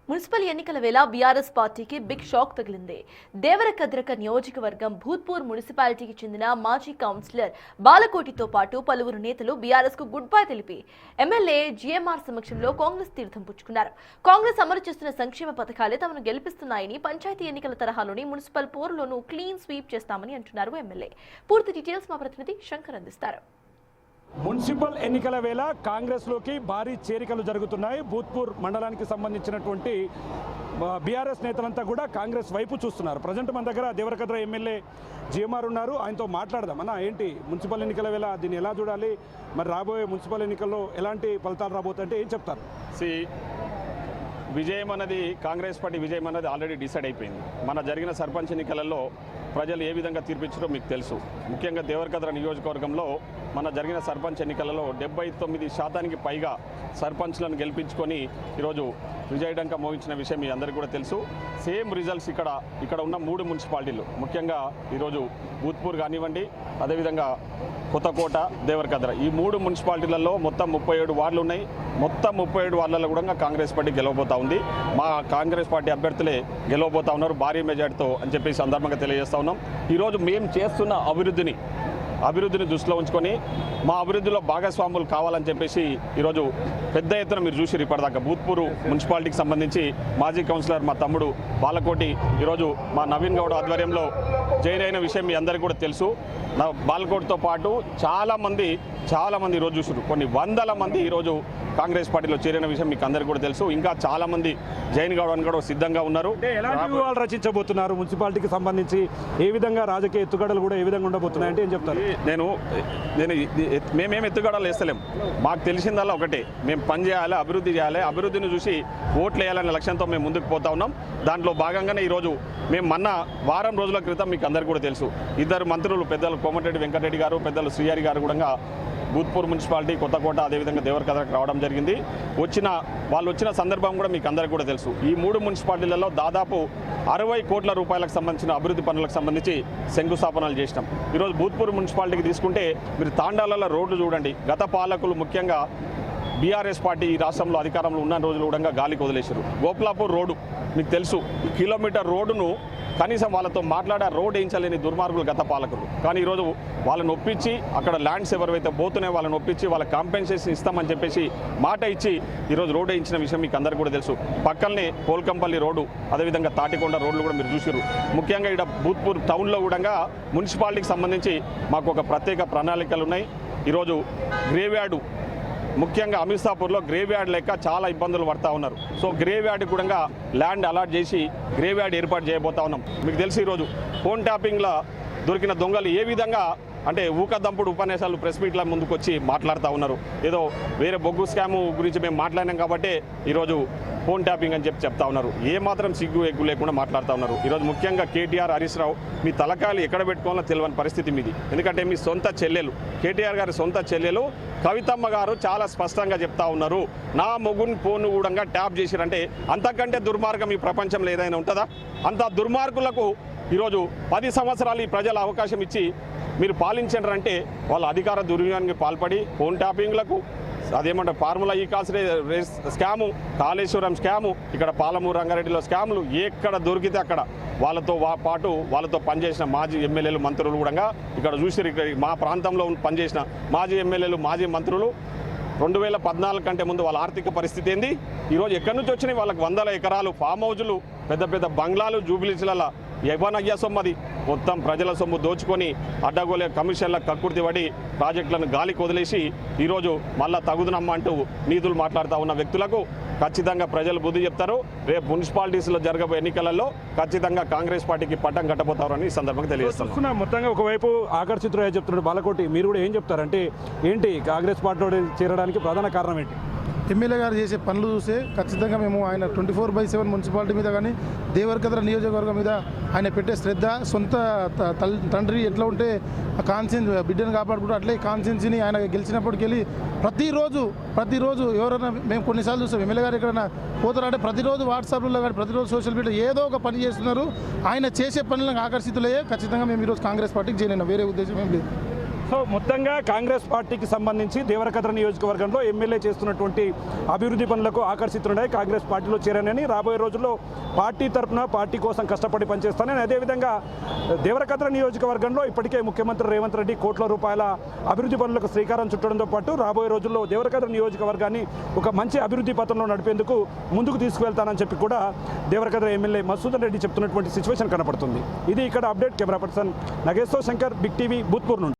Municipal ఎన్నికల వేళ BRS పార్టీకి బిగ్ షాక్ తగిలింది. దేవరకద్రక నియోజకవర్గం భూత్పూర్ మున్సిపాలిటీకి చెందిన మాజీ కౌన్సిలర్ బాలకోటితో పాటు పలువురు నేతలు బీఆర్ఎస్ కు గుడ్ బై తెలిపి ఎమ్మెల్యే జీఎంఆర్ సమక్షంలో కాంగ్రెస్ తీర్థం పుచ్చుకున్నారు. కాంగ్రెస్ అమలు చేస్తున్న సంక్షేమ పథకాలే తమను గెలిపిస్తున్నాయని, పంచాయతీ ఎన్నికల తరహాలోని మున్సిపల్ పోరులోనూ క్లీన్ స్వీప్ చేస్తామని అంటున్నారు ఎమ్మెల్యే. పూర్తి డీటెయిల్స్ మా ప్రతినిధి శంకర్ అందిస్తారు. మున్సిపల్ ఎన్నికల వేళ కాంగ్రెస్లోకి భారీ చేరికలు జరుగుతున్నాయి. భూత్పూర్ మండలానికి సంబంధించినటువంటి బీఆర్ఎస్ నేతలంతా కూడా కాంగ్రెస్ వైపు చూస్తున్నారు. ప్రజెంట్ మన దగ్గర దేవరకద్ర ఎమ్మెల్యే జీఎంఆర్ ఉన్నారు. ఆయనతో మాట్లాడదాం. అన్న, ఏంటి మున్సిపల్ ఎన్నికల వేళ దీన్ని ఎలా చూడాలి, మరి రాబోయే మున్సిపల్ ఎన్నికల్లో ఎలాంటి ఫలితాలు రాబోతుంటే ఏం చెప్తారు? విజయం అన్నది కాంగ్రెస్ పార్టీ విజయం అన్నది ఆల్రెడీ డిసైడ్ అయిపోయింది. మన జరిగిన సర్పంచ్ ఎన్నికలలో ప్రజలు ఏ విధంగా తీర్పిచ్చారో మీకు తెలుసు. ముఖ్యంగా దేవరకద్ర నియోజకవర్గంలో మన జరిగిన సర్పంచ్ ఎన్నికలలో 79% పైగా సర్పంచ్లను గెలిపించుకొని ఈరోజు విజయడంక మోగించిన విషయం మీ అందరికీ కూడా తెలుసు. సేమ్ రిజల్ట్స్ ఇక్కడ ఉన్న 3 మున్సిపాలిటీలు, ముఖ్యంగా ఈరోజు భూత్పూర్ కానివ్వండి, అదేవిధంగా కొత్తకోట, దేవరకద్ర, ఈ 3 మున్సిపాలిటీలలో మొత్తం 37 వార్డులు ఉన్నాయి. మొత్తం 37 వార్డులలో కూడా కాంగ్రెస్ పార్టీ గెలవబోతా ఉంది. మా కాంగ్రెస్ పార్టీ అభ్యర్థులే గెలవబోతా ఉన్నారు భారీ మెజార్టీతో అని చెప్పి సందర్భంగా తెలియజేస్తా ఉన్నాం. ఈరోజు మేము చేస్తున్న అభివృద్ధిని దృష్టిలో ఉంచుకొని మా అభివృద్ధిలో భాగస్వాములు కావాలని చెప్పేసి ఈరోజు పెద్ద ఎత్తున మీరు చూసి ఇప్పటిదాకా భూత్పూర్ మున్సిపాలిటీకి సంబంధించి మాజీ కౌన్సిలర్ మా తమ్ముడు బాలకోటి ఈరోజు మా నవీన్ గౌడ్ ఆధ్వర్యంలో జాయిన్ అయిన విషయం మీ అందరికీ కూడా తెలుసు. బాలకోటితో పాటు చాలామంది ఈరోజు చూసారు. కొన్ని వందల మంది ఈరోజు కాంగ్రెస్ పార్టీలో చేరిన విషయం మీకు అందరికీ కూడా తెలుసు. ఇంకా చాలామంది జాయిన్ కావడానికి కూడా సిద్ధంగా ఉన్నారు. ఎలాంటి వ్యూహాలు రచించబోతున్నారు మున్సిపాలిటీకి సంబంధించి? ఏ విధంగా రాజకీయ ఎత్తుగడలు కూడా ఏ విధంగా ఉండబోతున్నాయంటే ఏం చెప్తారు? మేమేం ఎత్తుగడలు వేస్తలేం. మాకు తెలిసిందల్లా ఒకటే, మేము పని చేయాలి, అభివృద్ధి చేయాలి, అభివృద్ధిని చూసి ఓట్లు వేయాలనే లక్ష్యంతో మేము ముందుకు పోతా ఉన్నాం. దాంట్లో భాగంగానే ఈరోజు మేము మొన్న వారం రోజుల క్రితం మీకు అందరికీ కూడా తెలుసు, 2 మంత్రులు, పెద్దలు కోమటిరెడ్డి వెంకటరెడ్డి గారు, పెద్దలు శ్రీహరి గారు కూడా భూత్పూర్ మున్సిపాలిటీ, కొత్తకోట, అదేవిధంగా దేవరకద్రకు రావడం జరిగింది. వాళ్ళు వచ్చిన సందర్భం కూడా మీకు అందరికీ కూడా తెలుసు. ఈ 3 మున్సిపాలిటీలలో దాదాపు 60 కోట్ల రూపాయలకు సంబంధించిన అభివృద్ధి పనులకు సంబంధించి శంకుస్థాపనలు చేసినాం. ఈరోజు భూత్పూర్ మున్సిపాలిటీకి తీసుకుంటే మీరు తాండాలలో రోడ్లు చూడండి. గత పాలకులు ముఖ్యంగా బీఆర్ఎస్ పార్టీ ఈ రాష్ట్రంలో అధికారంలో ఉన్న రోజులు కూడా గాలికి వదిలేశారు. గోపులాపూర్ రోడ్డు మీకు తెలుసు, కిలోమీటర్ రోడ్డును కనీసం వాళ్ళతో మాట్లాడే రోడ్ వేయించలేని దుర్మార్గులు గత పాలకులు. కానీ ఈరోజు వాళ్ళని ఒప్పించి, అక్కడ ల్యాండ్స్ ఎవరైతే పోతున్నాయో వాళ్ళని ఒప్పించి వాళ్ళకి కాంపెన్సేషన్ ఇస్తామని చెప్పేసి మాట ఇచ్చి ఈరోజు రోడ్ వేయించిన విషయం మీకు అందరికీ కూడా తెలుసు. పక్కనే పోల్కంపల్లి రోడ్డు, అదేవిధంగా తాటికొండ రోడ్లు కూడా మీరు చూసారు. ముఖ్యంగా ఇక్కడ భూత్పూర్ టౌన్లో కూడా మున్సిపాలిటీకి సంబంధించి మాకు ఒక ప్రత్యేక ప్రణాళికలు ఉన్నాయి. ఈరోజు గ్రేవ్యార్డు, ముఖ్యంగా అమిర్సాపూర్లో గ్రేవ్యార్డ్ లెక్క చాలా ఇబ్బందులు పడతా ఉన్నారు. సో గ్రేవ్యార్డ్ కూడా ల్యాండ్ అలాట్ చేసి గ్రేవ్యార్డ్ ఏర్పాటు చేయబోతా ఉన్నాం. మీకు తెలిసి ఈరోజు ఫోన్ ట్యాపింగ్లో దొరికిన దొంగలు ఏ విధంగా అంటే ఊకదంపుడు ఉపన్యాసాలు ప్రెస్ మీట్ల ముందుకు వచ్చి మాట్లాడుతూ ఉన్నారు. ఏదో వేరే బొగ్గు స్కాము గురించి మేము మాట్లాడినాం కాబట్టి ఈరోజు ఫోన్ ట్యాపింగ్ అని చెప్తా ఉన్నారు. ఏమాత్రం సిగ్గు ఎగ్గు లేకుండా మాట్లాడుతూ ఉన్నారు. ఈరోజు ముఖ్యంగా కేటీఆర్, హరీష్ రావు మీ తలకాయలు ఎక్కడ పెట్టుకోవాలో తెలియని పరిస్థితి మీది. ఎందుకంటే మీ సొంత చెల్లెలు, కేటీఆర్ గారి సొంత చెల్లెలు కవితమ్మ గారు చాలా స్పష్టంగా చెప్తా ఉన్నారు, నా మొగుని ఫోన్ కూడా ట్యాప్ చేసిరంటే అంతకంటే దుర్మార్గం ఈ ప్రపంచంలో ఏదైనా ఉంటుందా? అంత దుర్మార్గులకు ఈరోజు 10 సంవత్సరాలు ఈ ప్రజల అవకాశం ఇచ్చి మీరు పాలించారంటే వాళ్ళ అధికార దుర్వినియోగానికి పాల్పడి ఫోన్ ట్యాపింగ్లకు, అదేమంటే ఫార్ములా ఈ కాల్స్ రేస్ స్కాము, కాళేశ్వరం స్కాము, ఇక్కడ పాలమూరు రంగారెడ్డిలో స్కాములు ఎక్కడ దొరికితే అక్కడ వాళ్ళతో పనిచేసిన మాజీ ఎమ్మెల్యేలు, మంత్రులు కూడా ఇక్కడ చూసి మా ప్రాంతంలో పనిచేసిన మాజీ ఎమ్మెల్యేలు, మాజీ మంత్రులు 2014 కంటే ముందు వాళ్ళ ఆర్థిక పరిస్థితి ఏంది, ఈరోజు ఎక్కడి నుంచి వచ్చినాయి వాళ్ళకి 100 ఎకరాలు ఫామ్ హౌజులు, పెద్ద పెద్ద బంగ్లాలు, జూబిలీస్లలో ఎవనయ్యా సొమ్మది మొత్తం ప్రజల సొమ్ము దోచుకొని అడ్డగోలే కమిషన్ల కక్కుర్తి పడి ప్రాజెక్టులను గాలికి వదిలేసి ఈరోజు మళ్ళా తగుదనమ్మ అంటూ నీతులు మాట్లాడుతూ ఉన్న వ్యక్తులకు ఖచ్చితంగా ప్రజలు బుద్ధి చెప్తారు. రేపు మున్సిపాలిటీస్లో జరగబోయే ఎన్నికలలో ఖచ్చితంగా కాంగ్రెస్ పార్టీకి పట్టం కట్టబోతారని ఈ సందర్భంగా తెలియజేస్తున్నారు. మొత్తంగా ఒకవైపు ఆకర్షితులు చెప్తున్నాడు బాలకోటి, మీరు కూడా ఏం చెప్తారంటే ఏంటి కాంగ్రెస్ పార్టీలో చేరడానికి ప్రధాన కారణం ఏంటి? ఎమ్మెల్యే గారు చేసే పనులు చూస్తే ఖచ్చితంగా మేము ఆయన 24/7 మున్సిపాలిటీ మీద కానీ దేవరకద్ర నియోజకవర్గం మీద ఆయన పెట్టే శ్రద్ధ, సొంత తండ్రి ఎట్లా ఉంటే ఆ కాన్సెన్స్ బిడ్డను కాపాడుకుంటూ అట్లే కాన్సెన్స్ని ఆయన గెలిచినప్పటికెళ్ళి ప్రతిరోజు ఎవరైనా మేము కొన్నిసార్లు చూస్తాం ఎమ్మెల్యే గారు ఎక్కడైనా పోతారంటే ప్రతిరోజు వాట్సాప్లో కానీ ప్రతిరోజు సోషల్ మీడియా ఏదో ఒక పని చేస్తున్నారు. ఆయన చేసే పనులకు ఆకర్షితులయ్యే ఖచ్చితంగా మేము ఈరోజు కాంగ్రెస్ పార్టీకి చేయలేను, వేరే ఉద్దేశం ఏం లేదు. సో మొత్తంగా కాంగ్రెస్ పార్టీకి సంబంధించి దేవరకద్ర నియోజకవర్గంలో ఎమ్మెల్యే చేస్తున్నటువంటి అభివృద్ధి పనులకు ఆకర్షితున్నాయి. కాంగ్రెస్ పార్టీలో చేరానని, రాబోయే రోజుల్లో పార్టీ తరఫున పార్టీ కోసం కష్టపడి పనిచేస్తానని, అదేవిధంగా దేవరకద్ర నియోజకవర్గంలో ఇప్పటికే ముఖ్యమంత్రి రేవంత్ రెడ్డి కోట్ల రూపాయల అభివృద్ధి పనులకు శ్రీకారం చుట్టడంతో పాటు రాబోయే రోజుల్లో దేవరకద్ర నియోజకవర్గాన్ని ఒక మంచి అభివృద్ధి పథంలో నడిపేందుకు ముందుకు తీసుకువెళ్తానని చెప్పి కూడా దేవరకద్ర ఎమ్మెల్యే మసూదన్ రెడ్డి చెప్తున్నటువంటి సిచ్యువేషన్ కనపడుతుంది. ఇది ఇక్కడ update. Camera person Nageshwar Shankar, big TV, Bhootpur నుండి.